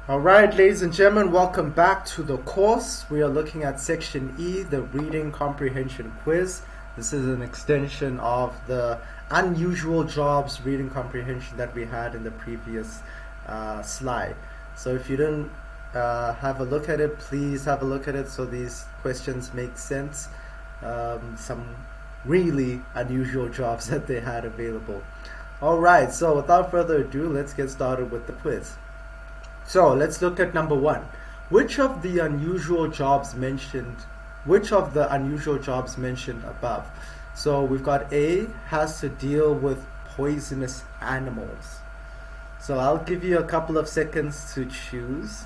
Alright, ladies and gentlemen, welcome back to the course. We are looking at section E, the Reading Comprehension quiz. This is an extension of the unusual jobs reading comprehension that we had in the previous slide. So if you didn't have a look at it, please have a look at it so these questions make sense. Some really unusual jobs that they had available. Alright, so without further ado, let's get started with the quiz. So let's look at number one. Which of the unusual jobs mentioned above? So we've got A, has to deal with poisonous animals. So I'll give you a couple of seconds to choose.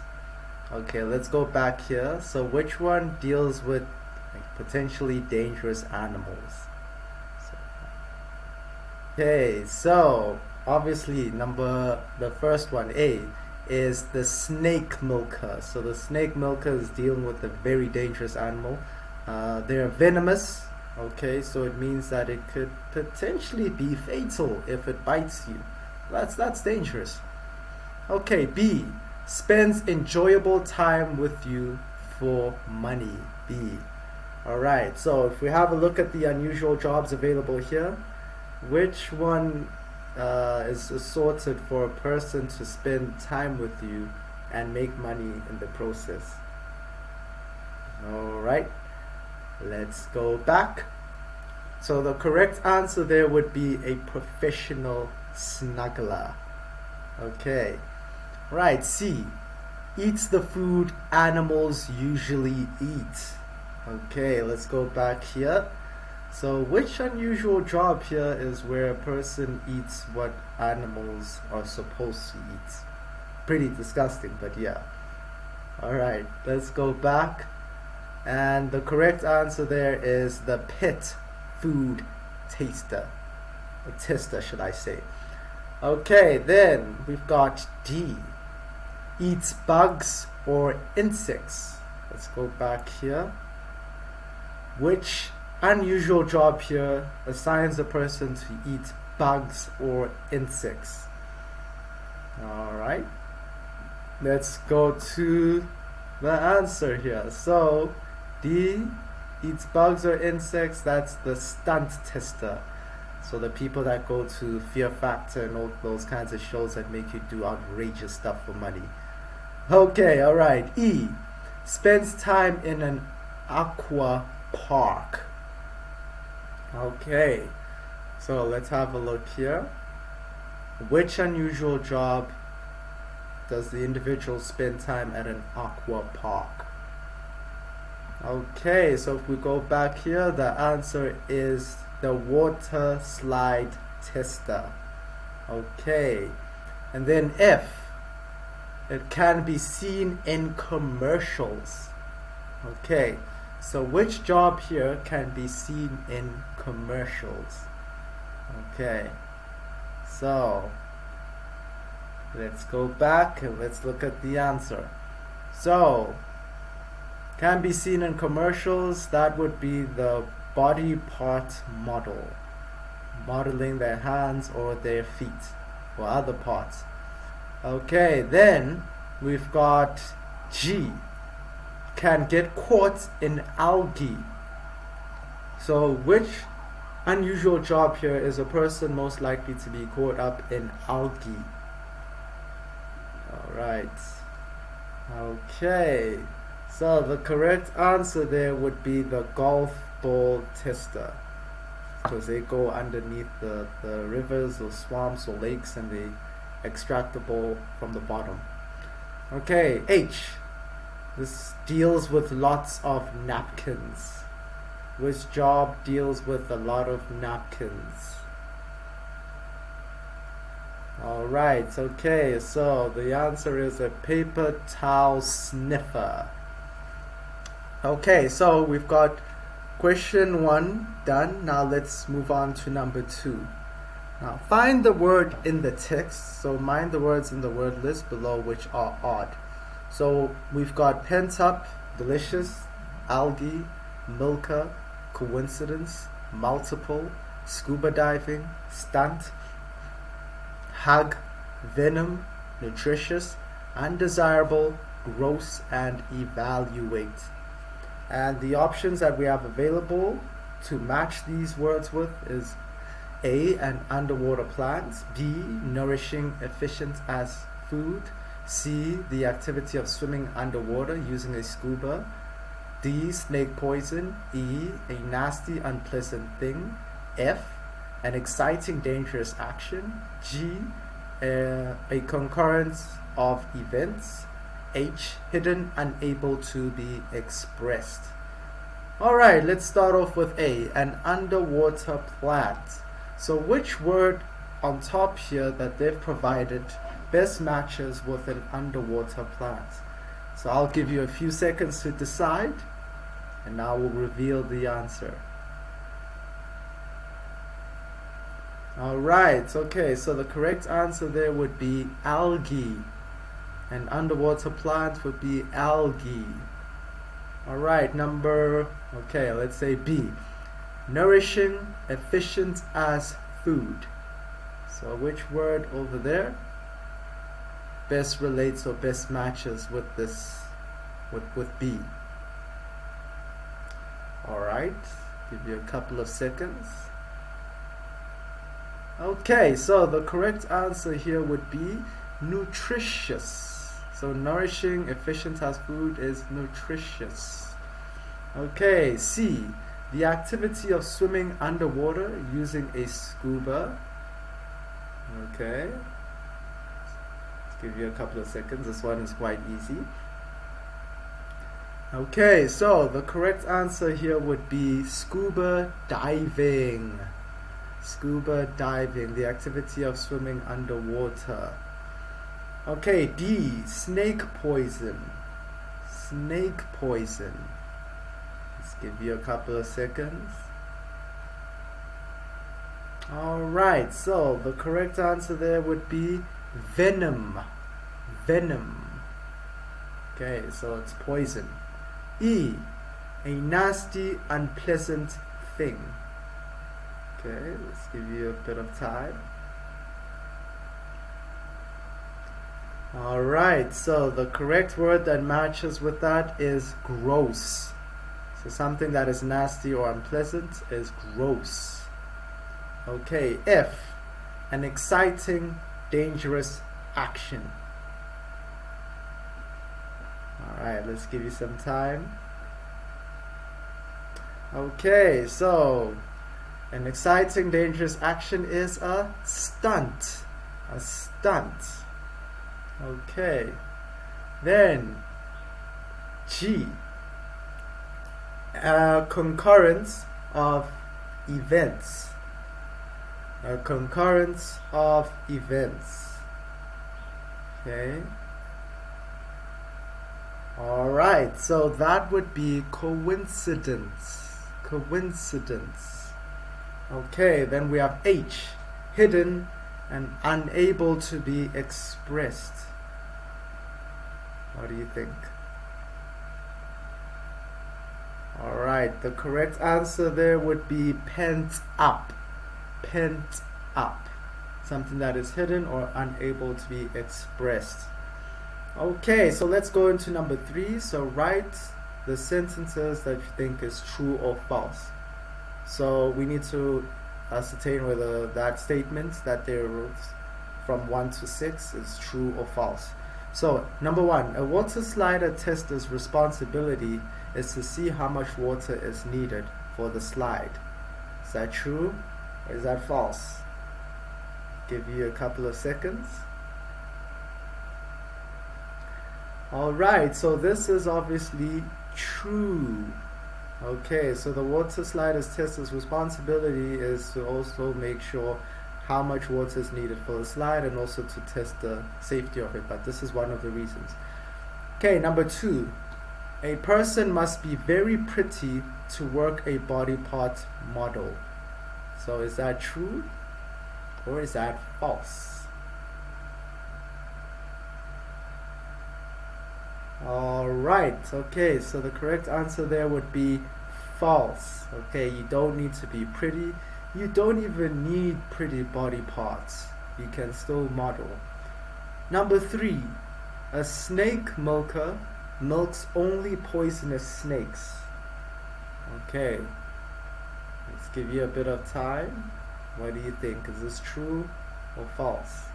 Okay, let's go back here. So which one deals with potentially dangerous animals? Okay, so obviously the first one, A, is the snake milker. So the snake milker is dealing with a very dangerous animal. They're venomous. Okay, so it means that it could potentially be fatal if it bites you. That's dangerous. Okay, B, spends enjoyable time with you for money. B. Alright, so if we have a look at the unusual jobs available here, which one is assorted for a person to spend time with you and make money in the process? Alright, let's go back. So the correct answer there would be a professional snuggler. Okay, right. C, eats the food animals usually eat. Okay, let's go back here. So which unusual job here is where a person eats what animals are supposed to eat? Pretty disgusting, but yeah. Alright, let's go back. And the correct answer there is the pet food taster. A tester, should I say. Okay, then we've got D. Eats bugs or insects. Let's go back here. Which unusual job here assigns a person to eat bugs or insects? Alright, let's go to the answer here. So D, eats bugs or insects. That's the stunt tester. So the people that go to Fear Factor and all those kinds of shows that make you do outrageous stuff for money. Okay, alright. E, spends time in an aqua park. Okay, so let's have a look here. Which unusual job does the individual spend time at an aqua park? Okay, so if we go back here, the answer is the water slide tester. Okay, and then F, it can be seen in commercials. Okay, so which job here can be seen in commercials? Okay, so let's go back and let's look at the answer. So, can be seen in commercials, that would be the body part model, modeling their hands or their feet or other parts. Okay, then we've got G, can get caught in algae. So which unusual job here is a person most likely to be caught up in algae? Alright, okay, so the correct answer there would be the golf ball tester, because they go underneath the rivers or swamps or lakes and they extract the ball from the bottom. Okay, H, this deals with lots of napkins. Which job deals with a lot of napkins? Alright, okay, so the answer is a paper towel sniffer. Okay, so we've got question 1 done. Now let's move on to number 2. Now find the word in the text. So mind the words in the word list below which are odd. So we've got pent up, delicious, algae, milker, coincidence, multiple, scuba diving, stunt, hug, venom, nutritious, undesirable, gross, and evaluate. And the options that we have available to match these words with is A, an underwater plant, B, nourishing, efficient as food, C, the activity of swimming underwater using a scuba, D, snake poison, E, a nasty, unpleasant thing, F, an exciting, dangerous action, G, a concurrence of events, H, hidden, unable to be expressed. Alright, let's start off with A, an underwater plant. So which word on top here that they've provided best matches with an underwater plant? So I'll give you a few seconds to decide, and now we'll reveal the answer. Alright, okay, so the correct answer there would be algae. An underwater plant would be algae. Alright, let's say B. Nourishing, efficient as food. So which word over there best relates or best matches with this, with B? Alright, give you a couple of seconds. Okay, so the correct answer here would be nutritious. So nourishing, efficient as food is nutritious. Okay, C, the activity of swimming underwater using a scuba. Okay, let's give you a couple of seconds. This one is quite easy. Okay, so the correct answer here would be scuba diving. Scuba diving, the activity of swimming underwater. Okay, D, snake poison. Snake poison. Let's give you a couple of seconds. Alright, so the correct answer there would be venom. Venom. Okay, so it's poison. E, a nasty, unpleasant thing. Okay, let's give you a bit of time. Alright, so the correct word that matches with that is gross. So something that is nasty or unpleasant is gross. Okay, F, an exciting, dangerous action. Alright, let's give you some time. Okay, so an exciting, dangerous action is a stunt. A stunt. Okay. Then, G. A concurrence of events. A concurrence of events. Okay. Alright, so that would be coincidence. Coincidence. Okay, then we have H, hidden and unable to be expressed. What do you think? Alright, the correct answer there would be pent up. Pent up. Something that is hidden or unable to be expressed. Okay, so let's go into number 3. So write the sentences that you think is true or false. So we need to ascertain whether that statement that they wrote from 1 to 6 is true or false. So number 1, a water slider tester's responsibility is to see how much water is needed for the slide. Is that true or is that false? Give you a couple of seconds. Alright, so this is obviously true. Okay, so the water slider's tester's responsibility is to also make sure how much water is needed for the slide and also to test the safety of it, but this is one of the reasons. Okay, number 2, a person must be very pretty to work a body part model. So is that true or is that false? Alright, okay, so the correct answer there would be false. Okay, you don't need to be pretty. You don't even need pretty body parts. You can still model. Number 3, A snake milker milks only poisonous snakes. Okay, let's give you a bit of time. What do you think? Is this true or false?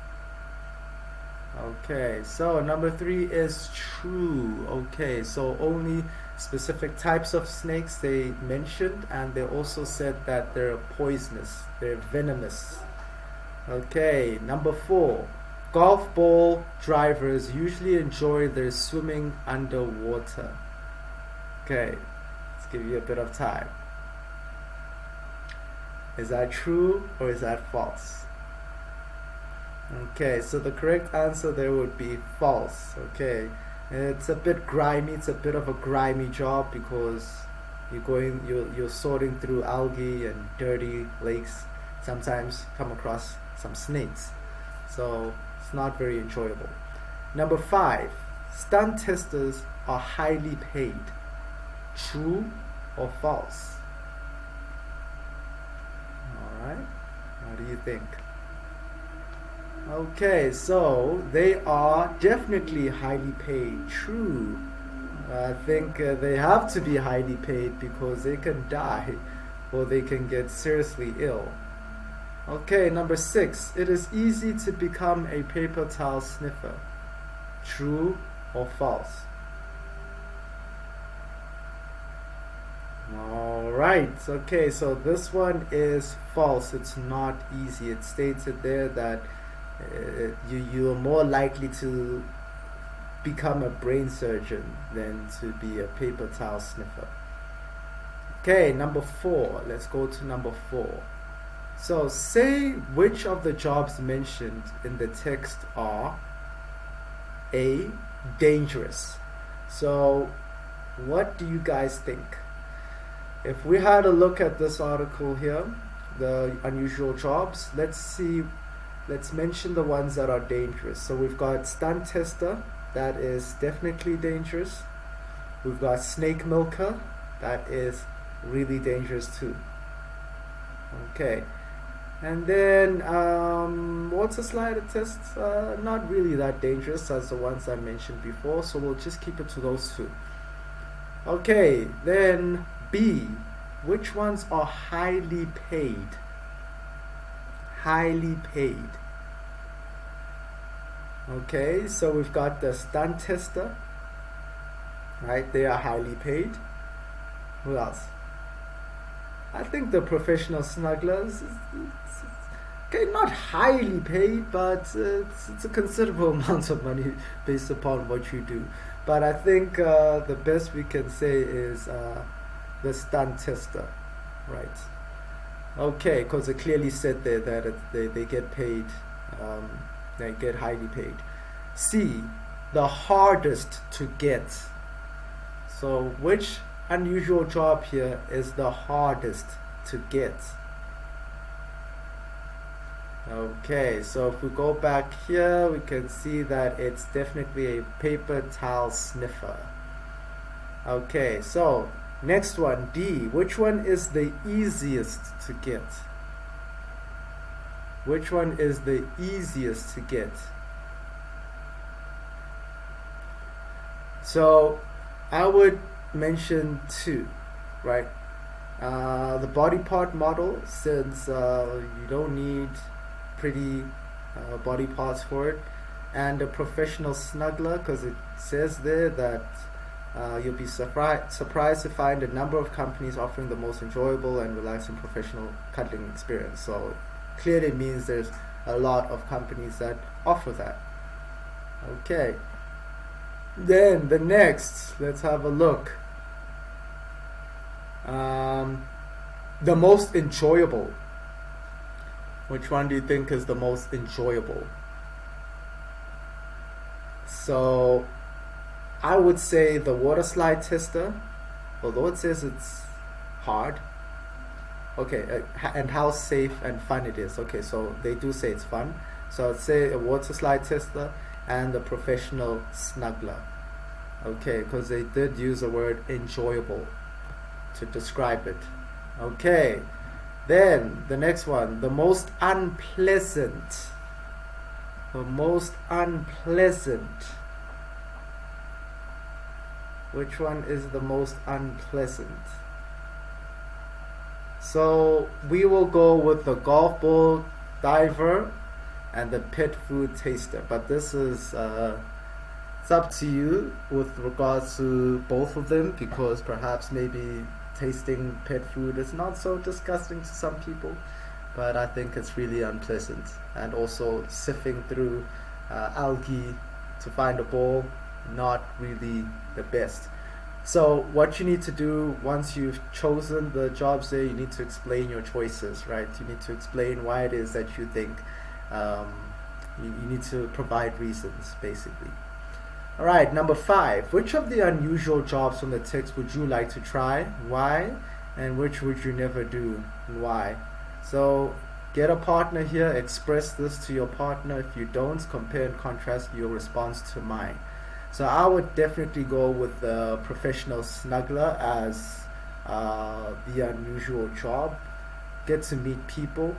Okay, so number 3 is true. Okay, so only specific types of snakes they mentioned, and they also said that they're poisonous, they're venomous. Okay, number 4. Golf ball drivers usually enjoy their swimming underwater. Okay, let's give you a bit of time. Is that true or is that false? Okay, so the correct answer there would be false. Okay, it's a bit grimy. It's a bit of a grimy job because you're sorting through algae and dirty lakes. Sometimes come across some snakes, so it's not very enjoyable. Number 5, stunt testers are highly paid. True or false? All right, what do you think? Okay, so they are definitely highly paid. True. I think they have to be highly paid because they can die or they can get seriously ill. Okay, number 6. It is easy to become a paper towel sniffer. True or false? Alright, okay, so this one is false. It's not easy. It stated there that you're more likely to become a brain surgeon than to be a paper towel sniffer. Okay, number 4. Let's go to number 4. So say which of the jobs mentioned in the text are A, dangerous. So what do you guys think? If we had a look at this article here, the unusual jobs, let's mention the ones that are dangerous. So we've got stunt tester, that is definitely dangerous. We've got snake milker, that is really dangerous too. Okay, and then water slider tests, not really that dangerous as the ones I mentioned before, so we'll just keep it to those 2. Okay, then B, which ones are highly paid? Highly paid. Okay, so we've got the stunt tester, right? They are highly paid. Who else? I think the professional snugglers, okay, not highly paid, but it's a considerable amount of money based upon what you do. But I think the best we can say is the stunt tester, right? Okay, because it clearly said there that they get paid, they get highly paid. C, the hardest to get. So which unusual job here is the hardest to get? Okay, so if we go back here, we can see that it's definitely a paper towel sniffer. Okay, so next one, D. Which one is the easiest to get? Which one is the easiest to get? So I would mention 2, right? The body part model, since you don't need pretty body parts for it, and a professional snuggler, because it says there that you'll be surprised to find a number of companies offering the most enjoyable and relaxing professional cuddling experience. So clearly means there's a lot of companies that offer that. Okay, then the next, let's have a look. The most enjoyable. Which one do you think is the most enjoyable? So I would say the water slide tester, although it says it's hard. Okay, and how safe and fun it is. Okay, so they do say it's fun. So I'd say a water slide tester and a professional snuggler. Okay, because they did use the word enjoyable to describe it. Okay, then the next one, the most unpleasant. The most unpleasant. Which one is the most unpleasant? So we will go with the golf ball diver and the pet food taster. But this is it's up to you with regards to both of them, because perhaps maybe tasting pet food is not so disgusting to some people, but I think it's really unpleasant. And also sifting through algae to find a ball, not really the best. So what you need to do once you've chosen the jobs there, you need to explain your choices, right? You need to explain why it is that you think. You need to provide reasons, basically. All right, number 5. Which of the unusual jobs from the text would you like to try? Why? And which would you never do? And why? So get a partner here, express this to your partner. If you don't, compare and contrast your response to mine. So I would definitely go with the professional snuggler as the unusual job. Get to meet people.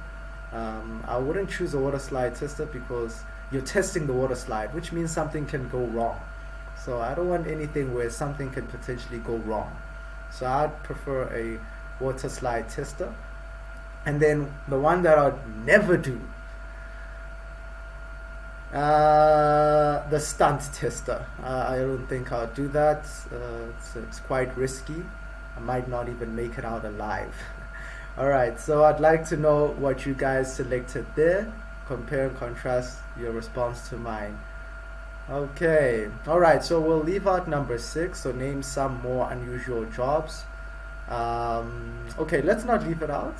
I wouldn't choose a water slide tester because you're testing the water slide, which means something can go wrong. So I don't want anything where something can potentially go wrong. So I'd prefer a water slide tester. And then the one that I'd never do, the stunt tester. I don't think I'll do that. It's quite risky. I might not even make it out alive. Alright, so I'd like to know what you guys selected there. Compare and contrast your response to mine. Okay, alright, so we'll leave out number 6. So name some more unusual jobs. Okay, let's not leave it out.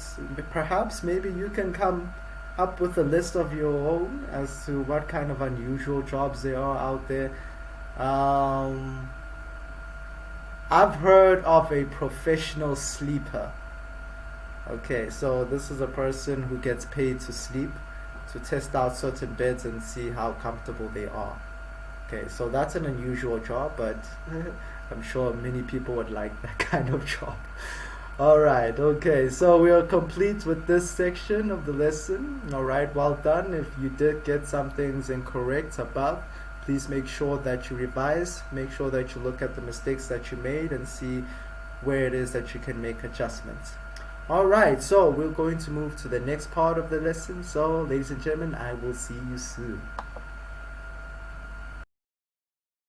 Perhaps maybe you can come up with a list of your own as to what kind of unusual jobs there are out there. I've heard of a professional sleeper. Okay, so this is a person who gets paid to sleep, to test out certain beds and see how comfortable they are. Okay, so that's an unusual job, but I'm sure many people would like that kind of job. Alright, okay, so we are complete with this section of the lesson. Alright, well done. If you did get some things incorrect above, please make sure that you revise. Make sure that you look at the mistakes that you made and see where it is that you can make adjustments. Alright, so we're going to move to the next part of the lesson. So, ladies and gentlemen, I will see you soon.